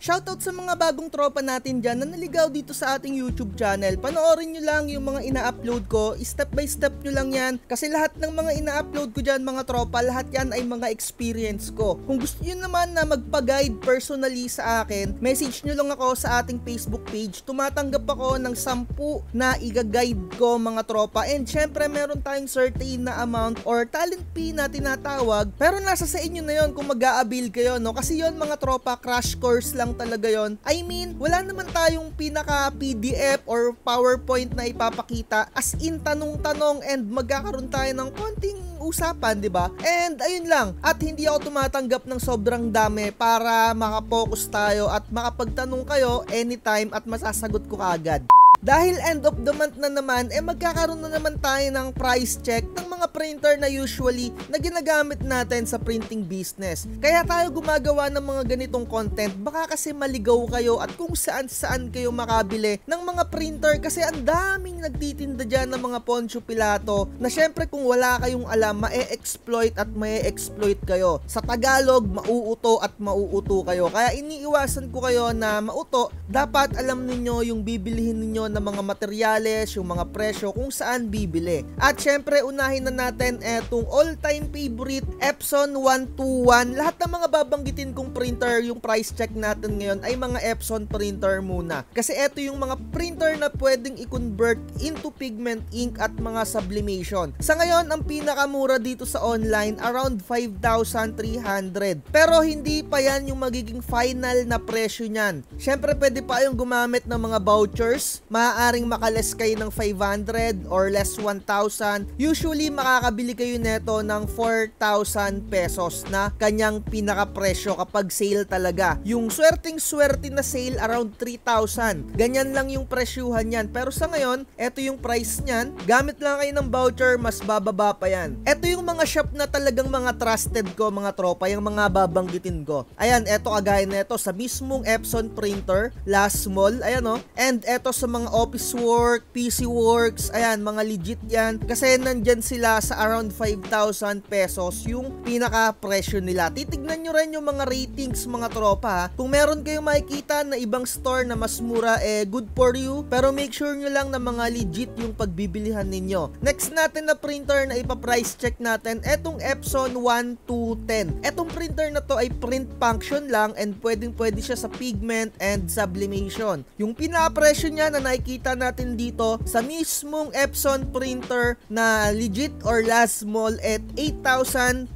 Shoutout sa mga bagong tropa natin dyan na naligaw dito sa ating YouTube channel. Panoorin nyo lang yung mga ina-upload ko, step by step nyo lang yan. Kasi lahat ng mga ina-upload ko dyan mga tropa, lahat yan ay mga experience ko. Kung gusto nyo naman na magpa-guide personally sa akin, message nyo lang ako sa ating Facebook page. Tumatanggap ako ng 10 na i-guide ko mga tropa. And syempre meron tayong certain na amount or talent fee na tinatawag. Pero nasa sa inyo na yon kung mag-a-avail kayo, no? Kasi yon mga tropa, crash course lang talaga yon. I mean, wala naman tayong pinaka PDF or PowerPoint na ipapakita. As in, tanong-tanong and magkakaroon tayo ng konting usapan, di ba? And ayun lang. At hindi ako tumatanggap ng sobrang dami para makapokus tayo at makapagtanong kayo anytime at masasagot ko kaagad. Dahil end of the month na naman, magkakaroon na naman tayo ng price check ng mga printer na usually na ginagamit natin sa printing business. Kaya tayo gumagawa ng mga ganitong content, baka kasi maligaw kayo at kung saan-saan kayo makabili ng mga printer kasi ang daming nagtitinda dyan ng mga Poncio Pilato na syempre kung wala kayong alam, ma-exploit at ma-exploit kayo. Sa Tagalog, mauuto at mauuto kayo. Kaya iniiwasan ko kayo na mauto. Dapat alam niyo yung bibilihin niyo ng mga materyales, yung mga presyo, kung saan bibili. At syempre, unahin na natin etong all-time favorite Epson 121. Lahat ng mga babanggitin kong printer, yung price check natin ngayon ay mga Epson printer muna. Kasi eto yung mga printer na pwedeng i-convert into pigment ink at mga sublimation. Sa ngayon, ang pinakamura dito sa online, around 5,300. Pero hindi pa yan yung magiging final na presyo niyan. Syempre, pwede pa yung gumamit ng mga vouchers. Maaaring makaless kayo ng 500 or less 1,000. Usually, makakabili kayo neto ng 4,000 pesos na kanyang pinaka-presyo kapag sale talaga. Yung swerting-swerte na sale, around 3,000. Ganyan lang yung presyuhan yan. Pero sa ngayon, eto yung price niyan. Gamit lang kayo ng voucher, mas bababa pa yan. Eto yung mga shop na talagang mga trusted ko, mga tropa, yung mga babanggitin ko. Ayan, eto kagaya neto sa mismong Epson printer, Last Mall, ayan o. And eto sa mga office work, PC works, ayan, mga legit yan. Kasi nandyan sila sa around 5,000 pesos yung pinaka-presyo nila. Titignan nyo rin yung mga ratings, mga tropa, ha. Kung meron kayong makikita na ibang store na mas mura, good for you. Pero make sure nyo lang na mga legit yung pagbibilihan ninyo. Next natin na printer na ipa-price check natin, etong Epson 1210. Etong printer na to ay print function lang and pwedeng-pwede siya sa pigment and sublimation. Yung pinaka-presyo niya na nakikita natin dito sa mismong Epson printer na legit or Last Mall at 8,300.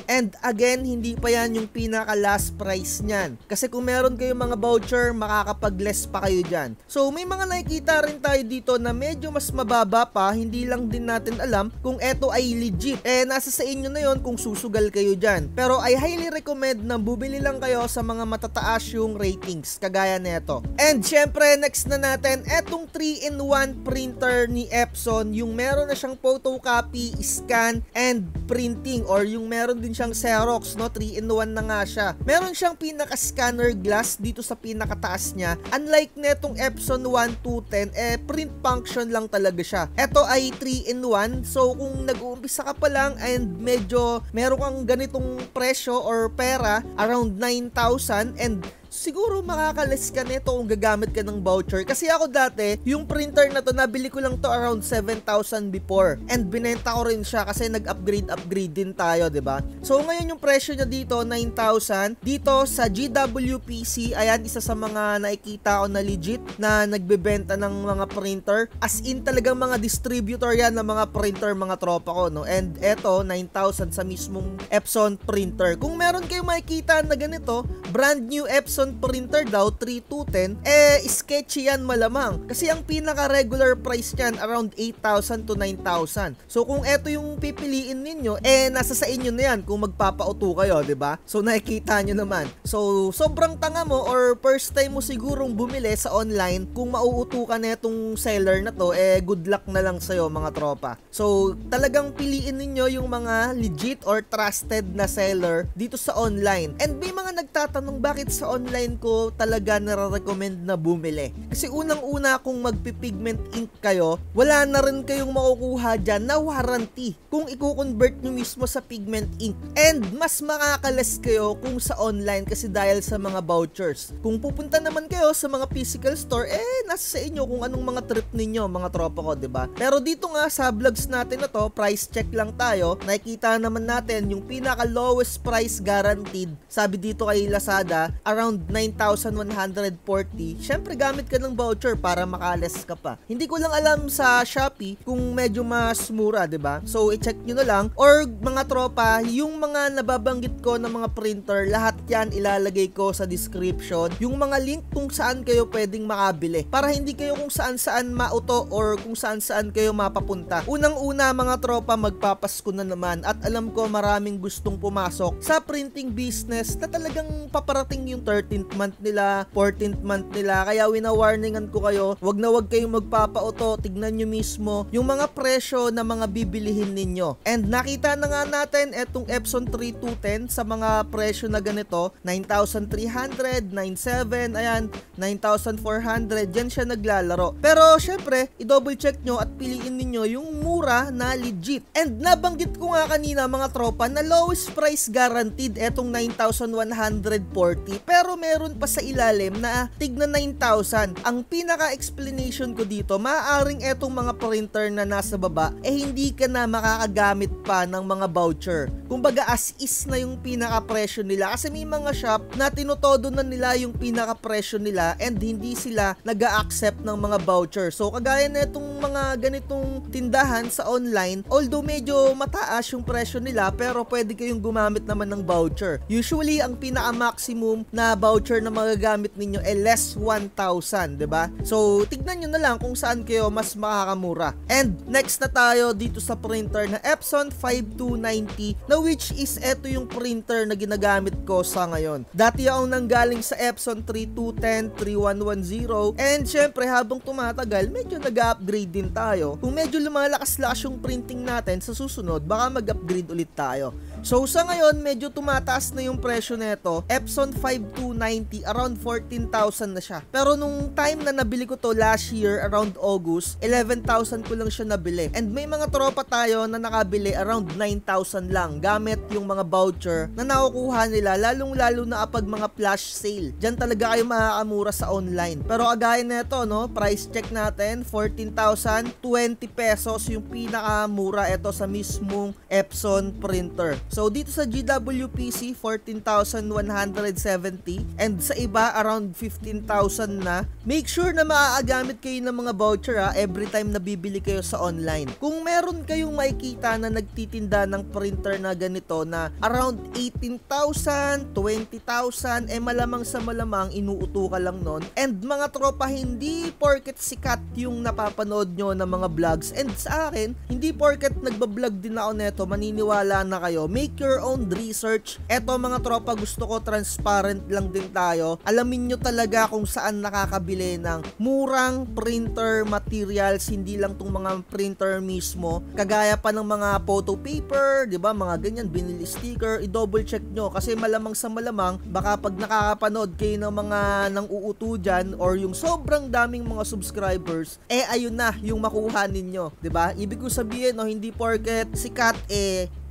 And again, hindi pa yan yung pinaka last price niyan. Kasi kung meron kayong mga voucher, makakapag-less pa kayo dyan. So, may mga nakikita rin tayo dito na medyo mas mababa pa. Hindi lang din natin alam kung eto ay legit. Nasa sa inyo na yon kung susugal kayo dyan. Pero I highly recommend na bumili lang kayo sa mga matataas yung ratings, kagaya neto. And syempre, next na natin, etong 3-in-1 printer ni Epson. Yung meron na siyang photocopy, scan, and printing. Or yung meron din siyang Xerox, no? 3-in-1 na nga siya. Meron siyang pinaka-scanner glass dito sa pinakataas niya. Unlike netong Epson 1210, print function lang talaga siya. Ito ay 3-in-1. So, kung nag-uumpisa ka pa lang and medyo meron kang ganitong presyo or pera, around 9,000, and siguro makakalis ka nito kung gagamit ka ng voucher. Kasi ako dati, yung printer na to, nabili ko lang to around 7,000 before. And binenta ko rin siya kasi nag-upgrade din tayo, 'di ba? So ngayon yung presyo niya dito, 9,000. Dito sa GWPC, ayan, isa sa mga nakikita ko na legit na nagbebenta ng mga printer. As in talagang mga distributor yan ng mga printer, mga tropa ko, no? And eto, 9,000 sa mismong Epson printer. Kung meron kayong makikita na ganito, brand new Epson printer daw, 3210, sketchy yan malamang. Kasi ang pinaka-regular price niyan, around 8,000 to 9,000. So, kung eto yung pipiliin ninyo, nasa sa inyo na yan kung magpapauto kayo, 'di ba? So, nakikita nyo naman. So, sobrang tanga mo or first time mo sigurong bumili sa online, kung mauuto ka na itong seller na to, good luck na lang sa'yo, mga tropa. So, talagang piliin ninyo yung mga legit or trusted na seller dito sa online. And may mga nagtatanong, bakit sa online online ko talaga nare-recommend na bumili. Kasi unang-una kung magpipigment ink kayo, wala na rin kayong makukuha dyan na warranty kung i-convert nyo mismo sa pigment ink. And mas makakalas kayo kung sa online kasi dahil sa mga vouchers. Kung pupunta naman kayo sa mga physical store, nasa sa inyo kung anong mga trip ninyo, mga tropa ko, diba? Pero dito nga sa vlogs natin na to, price check lang tayo. Nakikita naman natin yung pinaka lowest price guaranteed. Sabi dito kay Lazada, around 9,140. Syempre gamit ka ng voucher para makalas ka pa. Hindi ko lang alam sa Shopee kung medyo mas mura, diba? So i-check nyo na lang. Or mga tropa, yung mga nababanggit ko ng mga printer, lahat yan ilalagay ko sa description. Yung mga link kung saan kayo pwedeng makabili. Para hindi kayo kung saan-saan mauto or kung saan-saan kayo mapapunta. Unang-una mga tropa, magpapasko na naman at alam ko maraming gustong pumasok sa printing business na talagang paparating yung 13th month nila, 14th month nila. Kaya wina-warningan ko kayo, wag na wag kayong magpapauto. Tignan nyo mismo yung mga presyo na mga bibilihin ninyo. And nakita na nga natin etong Epson 3210 sa mga presyo na ganito, 9,300, 9,700, ayan, 9,400, dyan siya naglalaro. Pero syempre, i-double check nyo at piliin ninyo yung mura na legit. And nabanggit ko nga kanina mga tropa na lowest price guaranteed etong 9,140, pero meron pa sa ilalim na tigna 9,000. Ang pinaka-explanation ko dito, maaaring etong mga printer na nasa baba, hindi ka na makakagamit pa ng mga voucher. Kumbaga as is na yung pinaka-presyo nila kasi may mga shop na tinutodo na nila yung pinaka-presyo nila and hindi sila nag-a-accept ng mga voucher. So kagaya na itong mga ganitong tindahan sa online, although medyo mataas yung presyo nila, pero pwede kayong gumamit naman ng voucher. Usually ang pinaka-maximum na voucher na magagamit ninyo less 1,000, diba? So tignan nyo na lang kung saan kayo mas makakamura. And next na tayo dito sa printer na Epson 5290 na which is eto yung printer na ginagamit ko sa ngayon. Dati ako nanggaling sa Epson 3210, 3110, and syempre habang tumatagal medyo nag-upgrade din tayo. Kung medyo lumalakas-lakas yung printing natin sa susunod, baka mag-upgrade ulit tayo. So sa ngayon medyo tumataas na yung presyo nito. Epson 5290 around 14,000 na siya. Pero nung time na nabili ko to last year around August, 11,000 ko lang siya nabili. And may mga tropa tayo na nakabili around 9,000 lang gamit yung mga voucher na nakukuha nila, lalong-lalo na kapag mga flash sale. Diyan talaga kayo makakamura sa online. Pero agaya nito, no, price check natin, 14,020 pesos yung pinakamura ito sa mismong Epson printer. So dito sa GWPC 14,170 and sa iba around 15,000 na. Make sure na maaagamit kayo ng mga voucher every time na bibili kayo sa online. Kung meron kayong makikita na nagtitinda ng printer na ganito na around 18,000, 20,000, malamang sa malamang inuuto ka lang nun. And mga tropa, hindi porket sikat yung napapanood nyo ng mga vlogs. And sa akin, hindi porket nagbablog din ako neto, maniniwala na kayo. Make your own research. Eto mga tropa, gusto ko transparent lang din tayo. Alamin nyo talaga kung saan nakakabili ng murang printer materials, hindi lang tong mga printer mismo. Kagaya pa ng mga photo paper, di ba? Mga ganyan, binili sticker, i-double check nyo kasi malamang sa malamang baka pag nakakapanood kayo ng mga nang uuto dyan or yung sobrang daming mga subscribers, ayun na yung makuha ninyo, di ba? Ibig ko sabihin, no, hindi porket sikat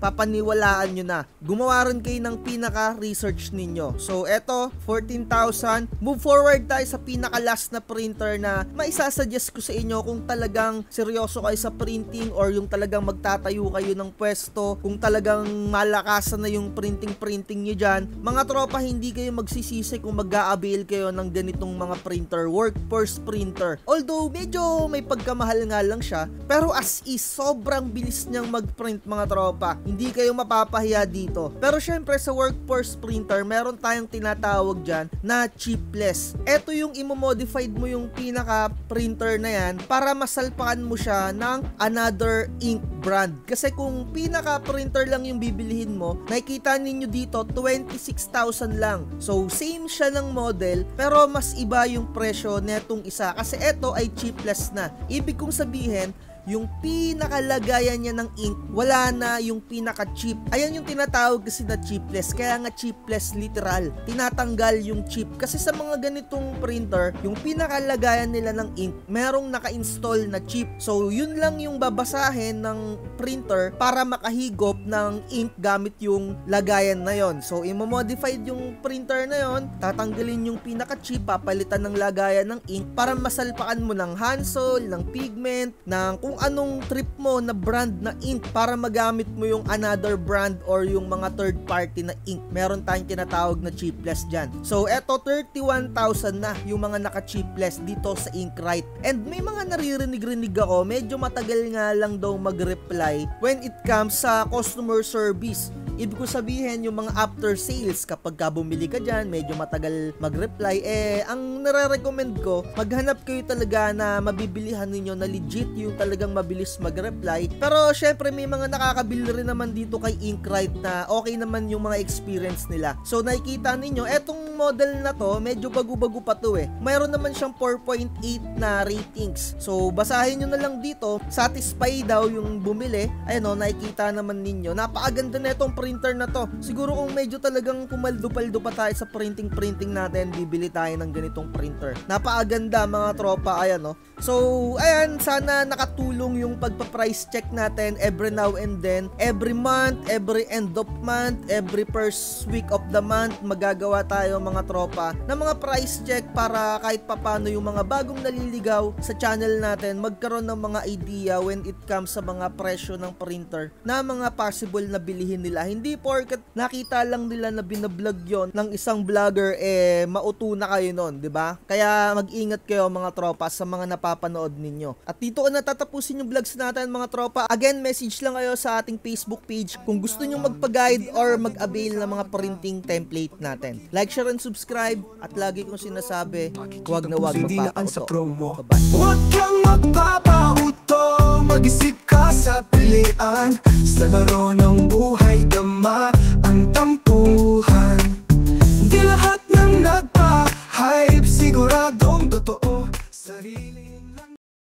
papaniwalaan nyo na. Gumawa rin kayo ng pinaka-research ninyo. So, eto, 14,000. Move forward tayo sa pinaka-last na printer na maisasuggest ko sa inyo kung talagang seryoso kayo sa printing or yung talagang magtatayo kayo ng pwesto, kung talagang malakasan na yung printing nyo dyan. Mga tropa, hindi kayo magsisisi kung mag-a-avail kayo ng ganitong mga printer, workforce printer. Although, medyo may pagkamahal nga lang siya, pero as is, sobrang bilis niyang mag-print mga tropa. Hindi kayo mapapahiya dito. Pero syempre sa workforce printer, meron tayong tinatawag dyan na chipless. Ito yung imomodified mo yung pinaka printer na yan para masalpakan mo siya ng another ink brand. Kasi kung pinaka printer lang yung bibilihin mo, nakikita ninyo dito 26,000 lang. So same siya ng model pero mas iba yung presyo netong isa kasi ito ay chipless na. Ibig kong sabihin, yung pinakalagayan niya ng ink, wala na yung pinaka-chip. Ayan yung tinatawag kasi na chipless. Kaya nga chipless literal. Tinatanggal yung chip. Kasi sa mga ganitong printer, yung pinakalagayan nila ng ink, merong naka-install na chip. So, yun lang yung babasahin ng printer para makahigop ng ink gamit yung lagayan na yon. So, i-modified yung printer na yon, tatanggalin yung pinaka-chip, papalitan ng lagayan ng ink para masalpakan mo ng Hansol, ng Pigment, ng kung anong trip mo na brand na ink para magamit mo yung another brand or yung mga third party na ink. Meron tayong tinatawag na chipless dyan. So, eto 31,000 na yung mga naka-chipless dito sa Inkrite. And may mga naririnig-rinig ako, medyo matagal nga lang daw mag-reply when it comes sa customer service. Ibig ko sabihin yung mga after sales, kapag ka bumili ka dyan, medyo matagal mag-reply. Ang nare-recommend ko, maghanap kayo talaga na mabibilihan ninyo na legit yung talagang mabilis mag-reply. Pero syempre may mga nakakabili rin naman dito kay Inkrite na okay naman yung mga experience nila. So nakikita ninyo, etong model na to, medyo bago-bago pa to Mayroon naman siyang 4.8 na ratings. So basahin nyo na lang dito, satisfy daw yung bumili. Ayun nakikita naman ninyo, napakaganda na itong printer na to. Siguro kung medyo talagang pumaldo-paldo pa tayo sa printing natin, bibili tayo ng ganitong printer. Napakaganda mga tropa, ayan So, ayan, sana nakatulong yung pagpa-price check natin every now and then. Every month, every end of month, every first week of the month, magagawa tayo mga tropa ng mga price check para kahit papano yung mga bagong naliligaw sa channel natin magkaroon ng mga idea when it comes sa mga presyo ng printer na mga possible na bilihin nila. Hindi porket nakita lang nila na binablog yon ng isang vlogger, mauto na kayo nun, di ba? Kaya mag-ingat kayo mga tropa sa mga napapanood ninyo. At dito ko natatapusin yung vlogs natin mga tropa. Again, message lang kayo sa ating Facebook page kung gusto nyo magpa-guide or mag-avail ng mga printing template natin. Like, share, and subscribe. At lagi kong sinasabi, huwag na huwag magpapauto. Huwag kang magpapauto, mag-isip ka sa pilian. Sa laro ng buhay, dama ang tampuhan. Di lahat ng nagpa-hype, siguradong totoo sarili.